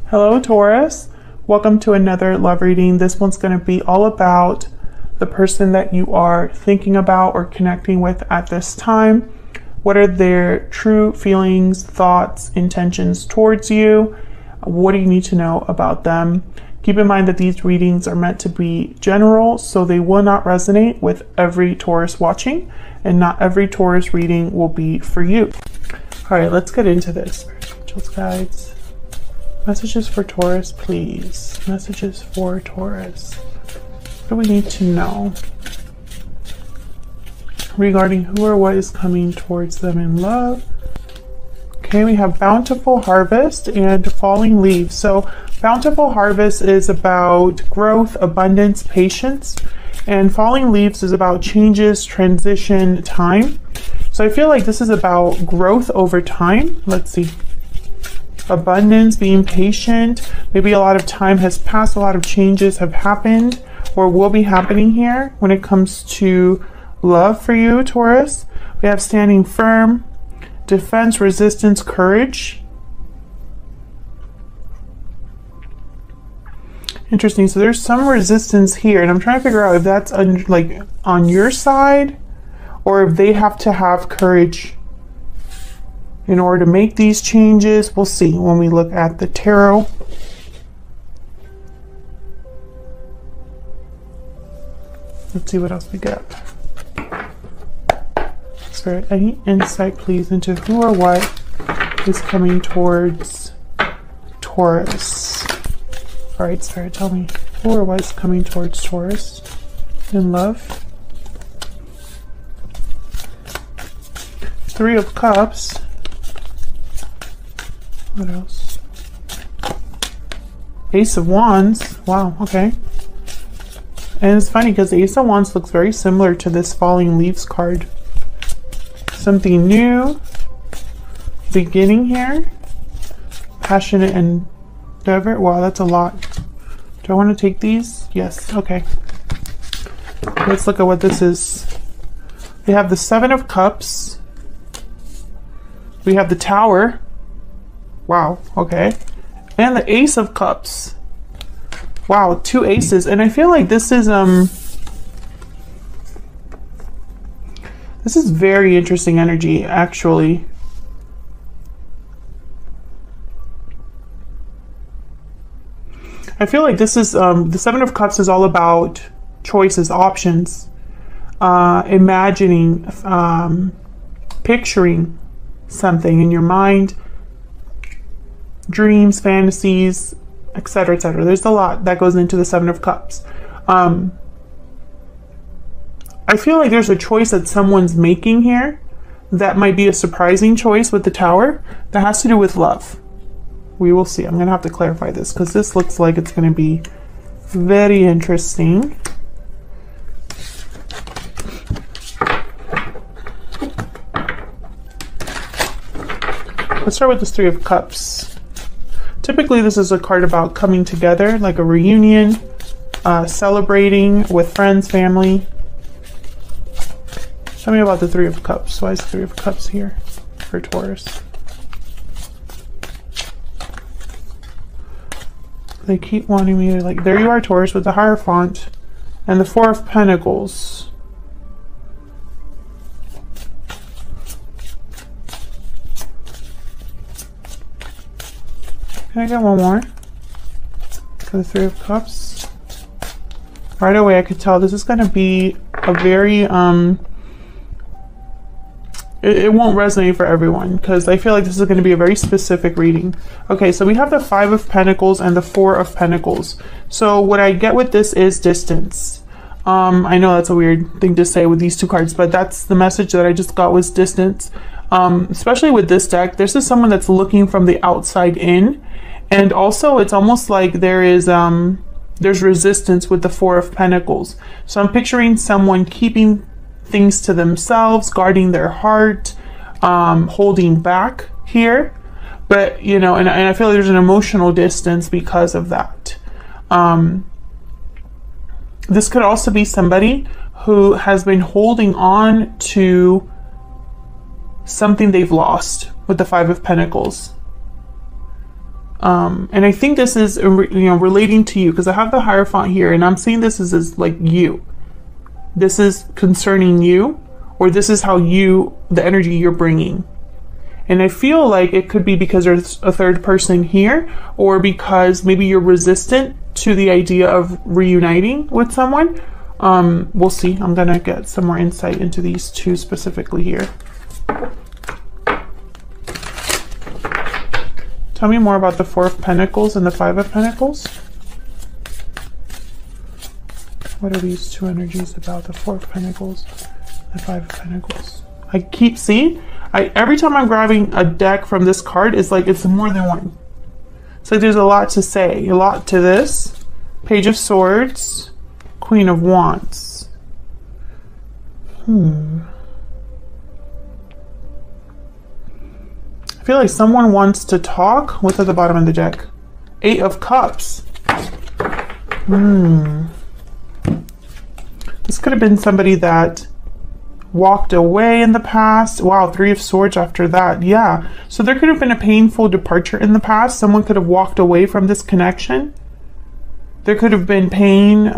Hello, Taurus. Welcome to another love reading. This one's going to be all about the person that you are thinking about or connecting with at this time. What are their true feelings, thoughts, intentions towards you? What do you need to know about them? Keep in mind that these readings are meant to be general, so they will not resonate with every Taurus watching, and not every Taurus reading will be for you. All right, let's get into this. Angels, guides. Messages for Taurus, please. Messages for Taurus. What do we need to know regarding who or what is coming towards them in love? Okay, we have bountiful harvest and falling leaves. So bountiful harvest is about growth, abundance, patience, and falling leaves is about changes, transition, time. So I feel like this is about growth over time. Let's see. Abundance, being patient. Maybe a lot of time has passed, a lot of changes have happened or will be happening here when it comes to love for you, Taurus. We have standing firm, defense, resistance, courage. Interesting. So there's some resistance here, and I'm trying to figure out if that's on your side or if they have to have courage in order to make these changes. We'll see when we look at the tarot. Let's see what else we get. Spirit, any insight please into who or what is coming towards Taurus? All right, Spirit, tell me who or what is coming towards Taurus in love. Three of Cups. What else? Ace of Wands. Wow, okay. And it's funny because the Ace of Wands looks very similar to this falling leaves card. Something new. Beginning here. Passionate endeavor. Wow, that's a lot. Do I want to take these? Yes, okay. Let's look at what this is. We have the Seven of Cups. We have the Tower. Wow, okay. And the Ace of Cups. Wow, two aces. And I feel like this is very interesting energy, actually. I feel like this is the Seven of Cups is all about choices, options, imagining, picturing something in your mind, dreams, fantasies, etc., etc. There's a lot that goes into the Seven of Cups. I feel like there's a choice that someone's making here that might be a surprising choice with the Tower that has to do with love. We will see. I'm going to have to clarify this because this looks like it's going to be very interesting. Let's start with this Three of Cups. Typically, this is a card about coming together, like a reunion, celebrating with friends, family. Tell me about the Three of Cups. Why is the Three of Cups here for Taurus? They keep wanting me to, there you are, Taurus, with the Hierophant and the Four of Pentacles. Can I get one more for the Three of Cups? Right away I could tell this is going to be a very it won't resonate for everyone because I feel like this is going to be a very specific reading. Okay, so we have the Five of Pentacles and the Four of Pentacles. So what I get with this is distance. I know that's a weird thing to say with these two cards, but that's the message that I just got, was distance. Especially with this deck, this is someone that's looking from the outside in. And also it's almost like there's resistance with the Four of Pentacles. So I'm picturing someone keeping things to themselves, guarding their heart, holding back here. But, you know, and I feel like there's an emotional distance because of that. This could also be somebody who has been holding on to something they've lost with the Five of Pentacles. And I think this is, relating to you, because I have the Hierophant here, and I'm seeing this as like you. This is concerning you, or this is how the energy you're bringing. And I feel like it could be because there's a third person here, or because maybe you're resistant to the idea of reuniting with someone. We'll see. I'm gonna get some more insight into these two specifically here. Tell me more about the Four of Pentacles and the Five of Pentacles. What are these two energies about? The Four of Pentacles, the Five of Pentacles. I keep seeing, every time I'm grabbing a deck from this card, it's like it's more than one. It's like there's a lot to say, a lot to this. Page of Swords, Queen of Wands. I feel like someone wants to talk. What's at the bottom of the deck? Eight of Cups. This could have been somebody that walked away in the past. Wow, Three of Swords after that. Yeah. So there could have been a painful departure in the past. Someone could have walked away from this connection. There could have been pain,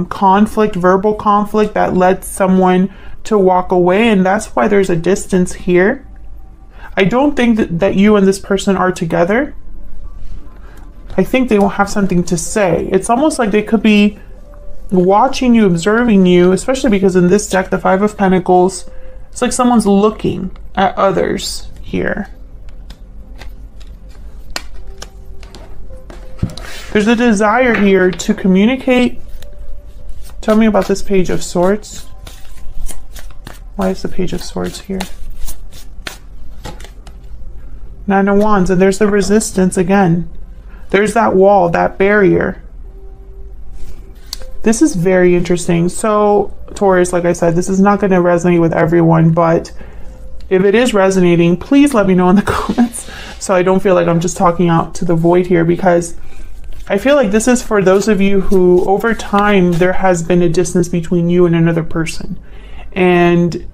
conflict, verbal conflict that led someone to walk away. And that's why there's a distance here. I don't think that you and this person are together. I think they will have something to say. It's almost like they could be watching you, observing you, especially because in this deck, the Five of Pentacles, it's like someone's looking at others here. There's a desire here to communicate. Tell me about this Page of Swords. Why is the Page of Swords here? Nine of Wands, and there's the resistance again. There's that wall, that barrier. This is very interesting. So, Taurus, like I said, this is not going to resonate with everyone, but if it is resonating, please let me know in the comments so I don't feel like I'm just talking out to the void here, because I feel like this is for those of you who, over time, there has been a distance between you and another person. And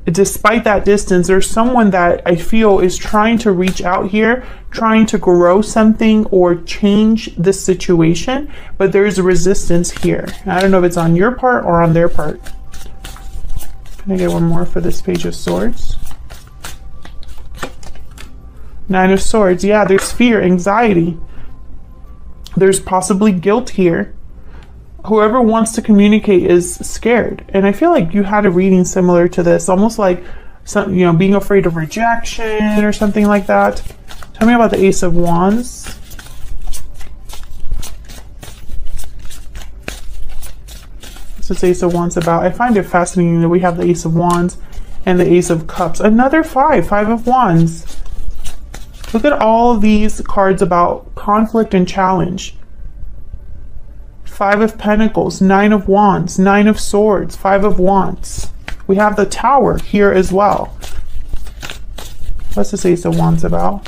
despite that distance, there's someone that I feel is trying to reach out here, trying to grow something or change this situation, but there's a resistance here. I don't know if it's on your part or on their part. Can I get one more for this Page of Swords? Nine of Swords. Yeah, there's fear, anxiety. There's possibly guilt here. Whoever wants to communicate is scared. And I feel like you had a reading similar to this, almost like some, being afraid of rejection or something like that. Tell me about the Ace of Wands. What's this Ace of Wands about? I find it fascinating that we have the Ace of Wands and the Ace of Cups. Another Five of Wands. Look at all of these cards about conflict and challenge. Five of Pentacles, Nine of Wands, Nine of Swords, Five of Wands. We have the Tower here as well. What's this Ace of Wands about?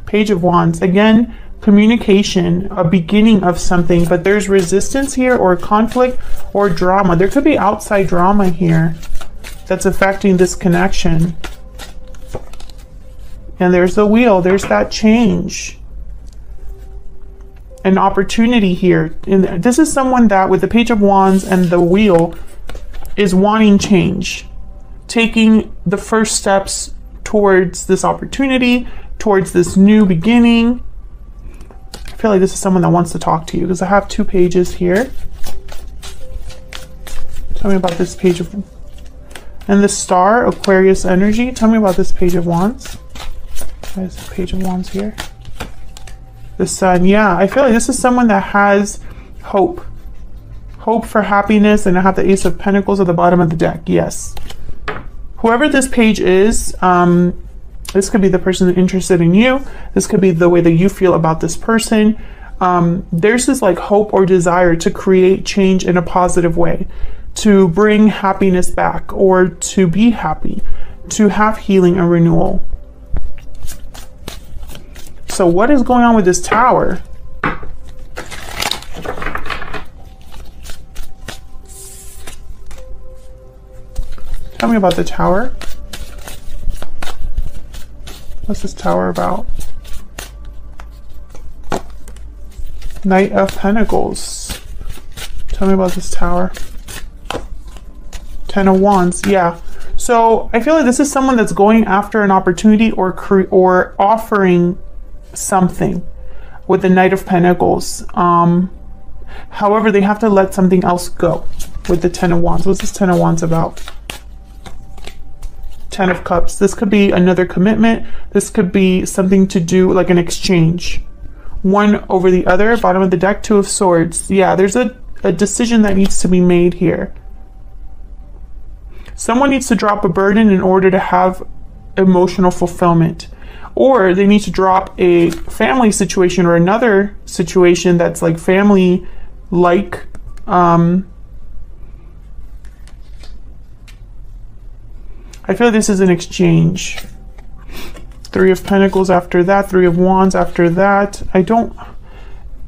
Page of Wands. Again, communication, a beginning of something, but there's resistance here, or conflict, or drama. There could be outside drama here that's affecting this connection. And there's the Wheel. There's that change. An opportunity here. And this is someone that, with the Page of Wands and the Wheel, is wanting change. Taking the first steps towards this opportunity, towards this new beginning. I feel like this is someone that wants to talk to you, because I have two pages here. Tell me about this Page of... And the Star, Aquarius energy. Tell me about this Page of Wands. There's the Page of Wands here. The Sun. Yeah, I feel like this is someone that has hope. Hope for happiness. And I have the Ace of Pentacles at the bottom of the deck. Yes. Whoever this page is, this could be the person interested in you. This could be the way that you feel about this person. There's this like hope or desire to create change in a positive way, to bring happiness back, or to be happy, to have healing and renewal. So what is going on with this Tower? Tell me about the Tower. What's this Tower about? Knight of Pentacles. Tell me about this Tower. Ten of Wands. Yeah. So I feel like this is someone that's going after an opportunity or offering something with the Knight of Pentacles. However, they have to let something else go with the Ten of Wands. What's this Ten of Wands about? Ten of Cups. This could be another commitment. This could be something to do like an exchange. One over the other. Bottom of the deck, Two of Swords. Yeah, there's a decision that needs to be made here. Someone needs to drop a burden in order to have emotional fulfillment. Or they need to drop a family situation or another situation that's like family-like. I feel like this is an exchange. Three of Pentacles after that, Three of Wands after that.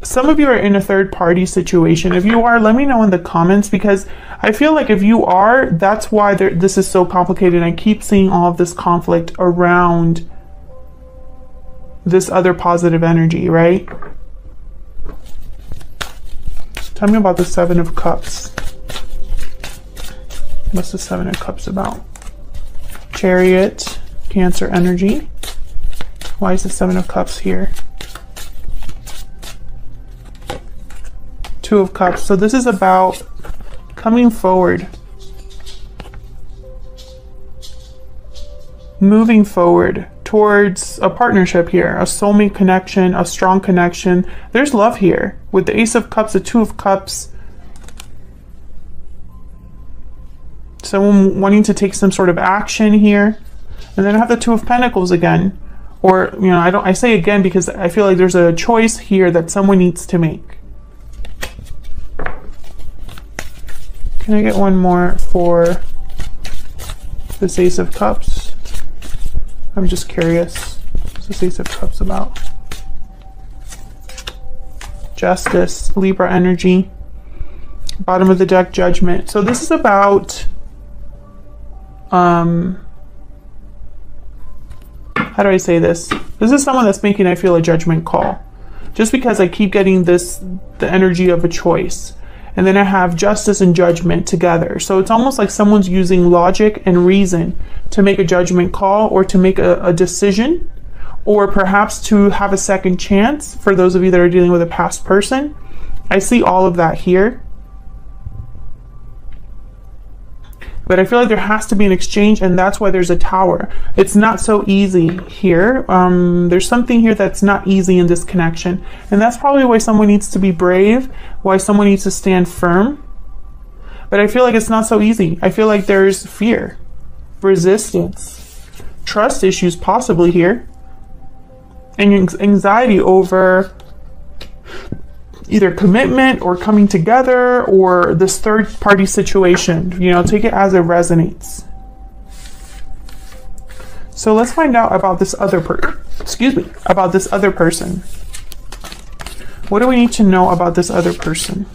Some of you are in a third party situation. If you are, let me know in the comments, because I feel like if you are, that's why this is so complicated. I keep seeing all of this conflict around this other positive energy, right? Tell me about the Seven of Cups. What's the Seven of Cups about? Chariot, Cancer energy. Why is the Seven of Cups here? Two of Cups. So this is about coming forward. Moving forward towards a partnership here, a soulmate connection, a strong connection. There's love here with the Ace of Cups, the Two of Cups. Someone wanting to take some sort of action here. And then I have the Two of Pentacles again. Or, you know, I say again because I feel like there's a choice here that someone needs to make. Can I get one more for this Ace of Cups? I'm just curious. What's this Ace of Cups about? Justice, Libra energy. Bottom of the deck, Judgment. So this is about how do I say this? This is someone that's making, I feel, a judgment call. Just because I keep getting the energy of a choice. And then I have Justice and Judgment together. So it's almost like someone's using logic and reason to make a judgment call or to make a decision, or perhaps to have a second chance for those of you that are dealing with a past person. I see all of that here. But I feel like there has to be an exchange, and that's why there's a Tower. It's not so easy here. There's something here that's not easy in this connection. And that's probably why someone needs to be brave, why someone needs to stand firm. But I feel like it's not so easy. I feel like there's fear, resistance, trust issues possibly here, and anxiety over either commitment or coming together or this third party situation. You know, take it as it resonates. So let's find out about this other about this other person. What do we need to know about this other person?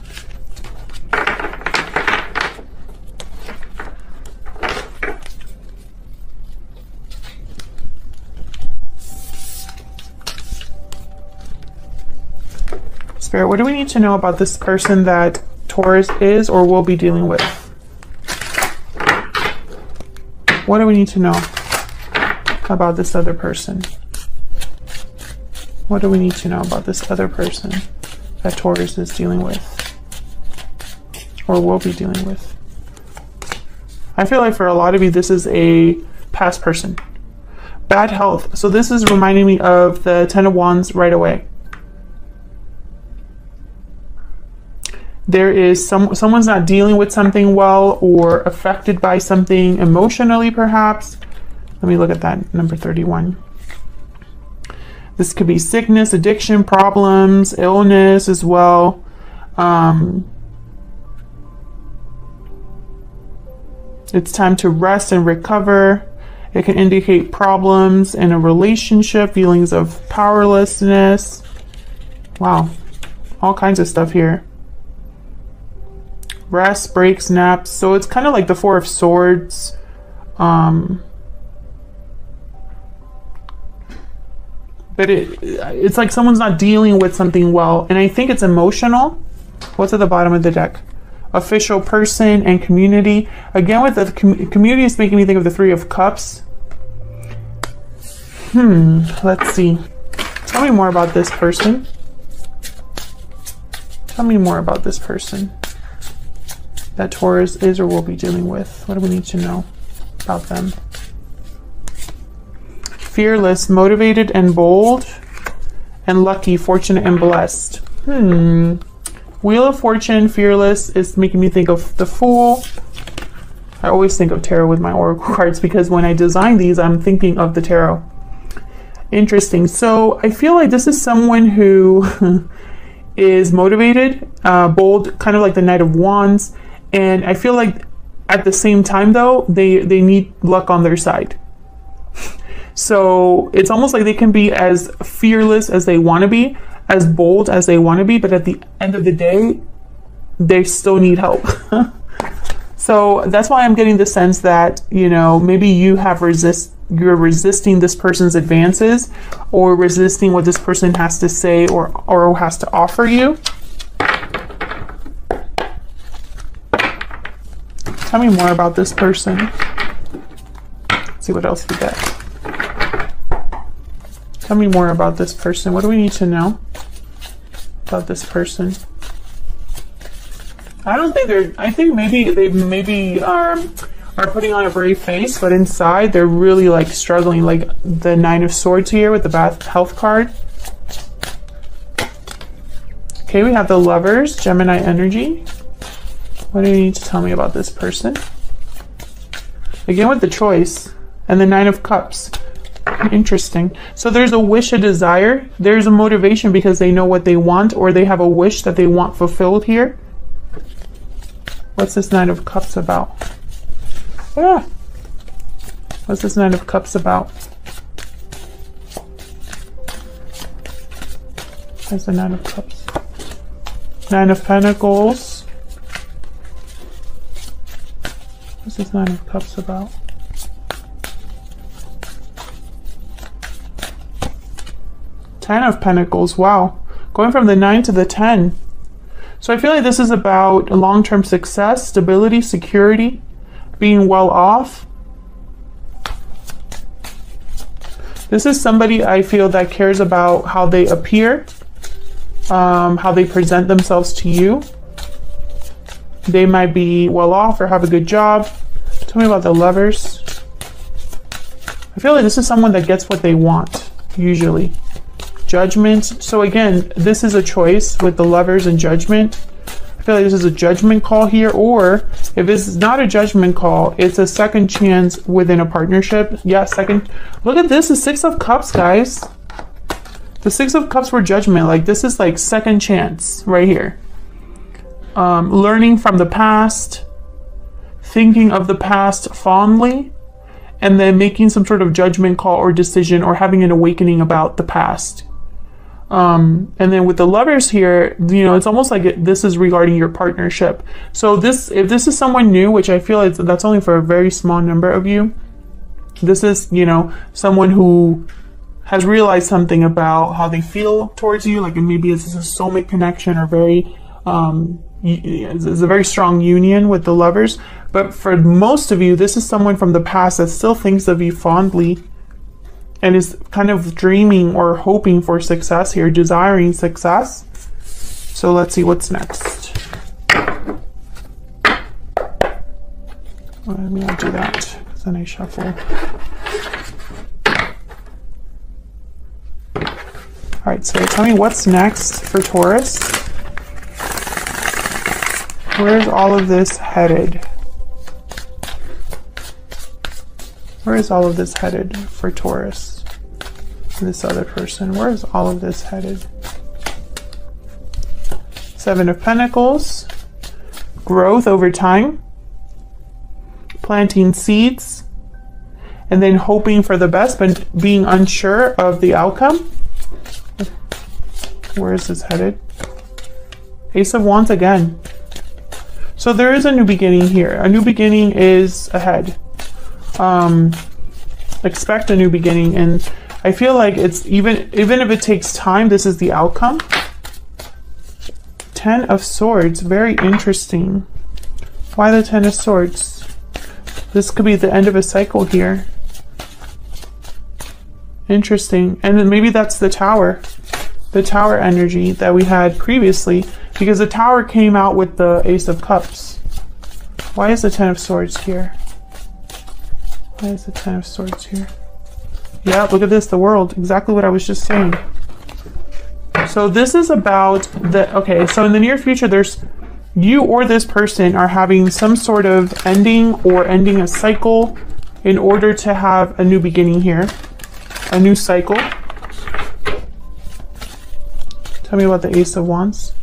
Spirit, what do we need to know about this person that Taurus is or will be dealing with? What do we need to know about this other person? What do we need to know about this other person that Taurus is dealing with or will be dealing with? I feel like for a lot of you, this is a past person. Bad health. So this is reminding me of the Ten of Wands right away. There is someone's not dealing with something well or affected by something emotionally, perhaps. Let me look at that, number 31. This could be sickness, addiction, problems, illness as well. It's time to rest and recover. It can indicate problems in a relationship, feelings of powerlessness. Wow, all kinds of stuff here. Rest, breaks, naps. So it's kind of like the Four of Swords. but it's like someone's not dealing with something well, and I think it's emotional. What's at the bottom of the deck? Official person and community. Again, with the community is making me think of the Three of Cups. Let's see. Tell me more about this person. Tell me more about this person that Taurus is or will be dealing with. What do we need to know about them? Fearless, motivated and bold, and lucky, fortunate and blessed. Wheel of Fortune, fearless is making me think of the Fool. I always think of tarot with my oracle cards because when I design these, I'm thinking of the tarot. Interesting. So I feel like this is someone who is motivated, bold, kind of like the Knight of Wands. And I feel like at the same time, though, they need luck on their side. So it's almost like they can be as fearless as they want to be, as bold as they want to be, but at the end of the day, they still need help. So that's why I'm getting the sense that, you know, maybe you have you're resisting this person's advances, or resisting what this person has to say or has to offer you. Tell me more about this person. Let's see what else we get. Tell me more about this person. What do we need to know about this person? I don't think I think maybe they are putting on a brave face, but inside they're really like struggling, like the Nine of Swords here with the Bath health card. Okay, we have the Lovers, Gemini energy. What do you need to tell me about this person? Again with the Choice and the Nine of Cups. Interesting. So there's a wish, a desire. There's a motivation because they know what they want, or they have a wish that they want fulfilled here. What's this Nine of Cups about? Ah. What's this Nine of Cups about? Where's the Nine of Cups? Nine of Pentacles. What's this Nine of Cups about? Ten of Pentacles. Wow. Going from the 9 to the 10. So I feel like this is about long-term success, stability, security, being well off. This is somebody I feel that cares about how they appear, how they present themselves to you. They might be well off or have a good job. Tell me about the Lovers. I feel like this is someone that gets what they want, usually. Judgment. So again, this is a choice with the Lovers and Judgment. I feel like this is a judgment call here, or if it's not a judgment call, it's a second chance within a partnership. Yeah, second. Look at this, the Six of Cups, guys. The Six of Cups were judgment. Like this is like second chance right here. Learning from the past, thinking of the past fondly, and then making some sort of judgment call or decision, or having an awakening about the past. And then with the Lovers here, you know, it's almost like this is regarding your partnership. So if this is someone new, which I feel like that's only for a very small number of you, this is, you know, someone who has realized something about how they feel towards you, like maybe it's a soulmate connection, or it's a very strong union with the Lovers. But for most of you, this is someone from the past that still thinks of you fondly, and is kind of dreaming or hoping for success here, desiring success. So let's see what's next. Let me not do that, because then I shuffle. All right, so tell me what's next for Taurus. Where's all of this headed? Where is all of this headed for Taurus? This other person, where is all of this headed? Seven of Pentacles, growth over time, planting seeds, and then hoping for the best, but being unsure of the outcome. Where is this headed? Ace of Wands again. So there is a new beginning here. A new beginning is ahead. Expect a new beginning, and I feel like it's even if it takes time, this is the outcome. 10 of Swords, very interesting. Why the 10 of Swords? This could be the end of a cycle here. Interesting. And then maybe that's the Tower energy that we had previously, because the Tower came out with the Ace of Cups. Why is the 10 of Swords here? Why is the 10 of Swords here? Yeah, look at this, the World. Exactly what I was just saying. So this is about the, okay, so in the near future, there's, you or this person are having some sort of ending or ending a cycle in order to have a new beginning here, a new cycle. Tell me about the Ace of Wands.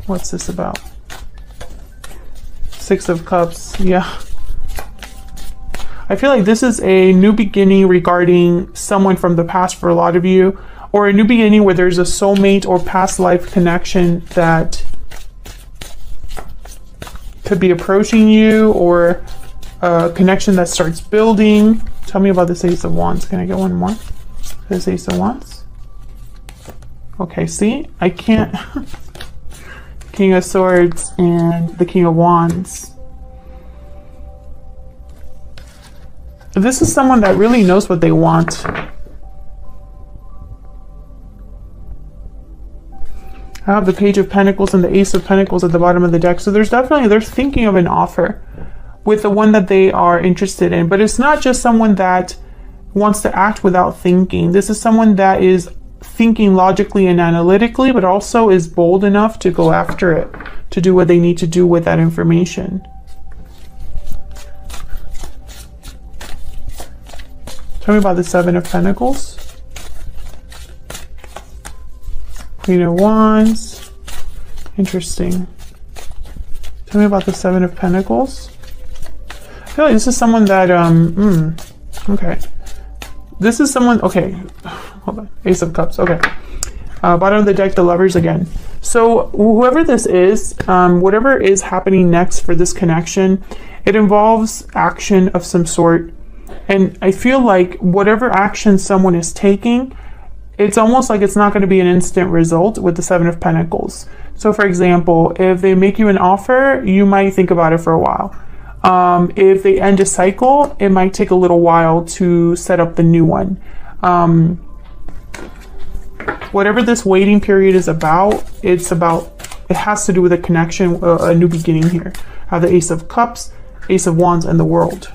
What's this about? 6 of Cups, yeah. I feel like this is a new beginning regarding someone from the past for a lot of you, or a new beginning where there's a soulmate or past life connection that could be approaching you, or a connection that starts building. Tell me about this Ace of Wands. Can I get one more? This Ace of Wands. Okay, see? I can't. King of Swords and the King of Wands. This is someone that really knows what they want. I have the Page of Pentacles and the Ace of Pentacles at the bottom of the deck. So there's definitely, they're thinking of an offer with the one that they are interested in. But it's not just someone that wants to act without thinking. This is someone that is thinking logically and analytically, but also is bold enough to go after it, to do what they need to do with that information. Tell me about the 7 of Pentacles. Queen of Wands. Interesting. Tell me about the 7 of Pentacles. I feel like this is someone that, okay. This is someone, okay. Hold on. Ace of Cups, okay. Bottom of the deck, the Lovers again. So whoever this is, whatever is happening next for this connection, it involves action of some sort. And I feel like whatever action someone is taking, it's almost like it's not going to be an instant result with the 7 of Pentacles. So for example, if they make you an offer, you might think about it for a while. If they end a cycle, it might take a little while to set up the new one. Whatever this waiting period is about, it has to do with a connection, a new beginning here. I have the Ace of Cups, Ace of Wands, and the World.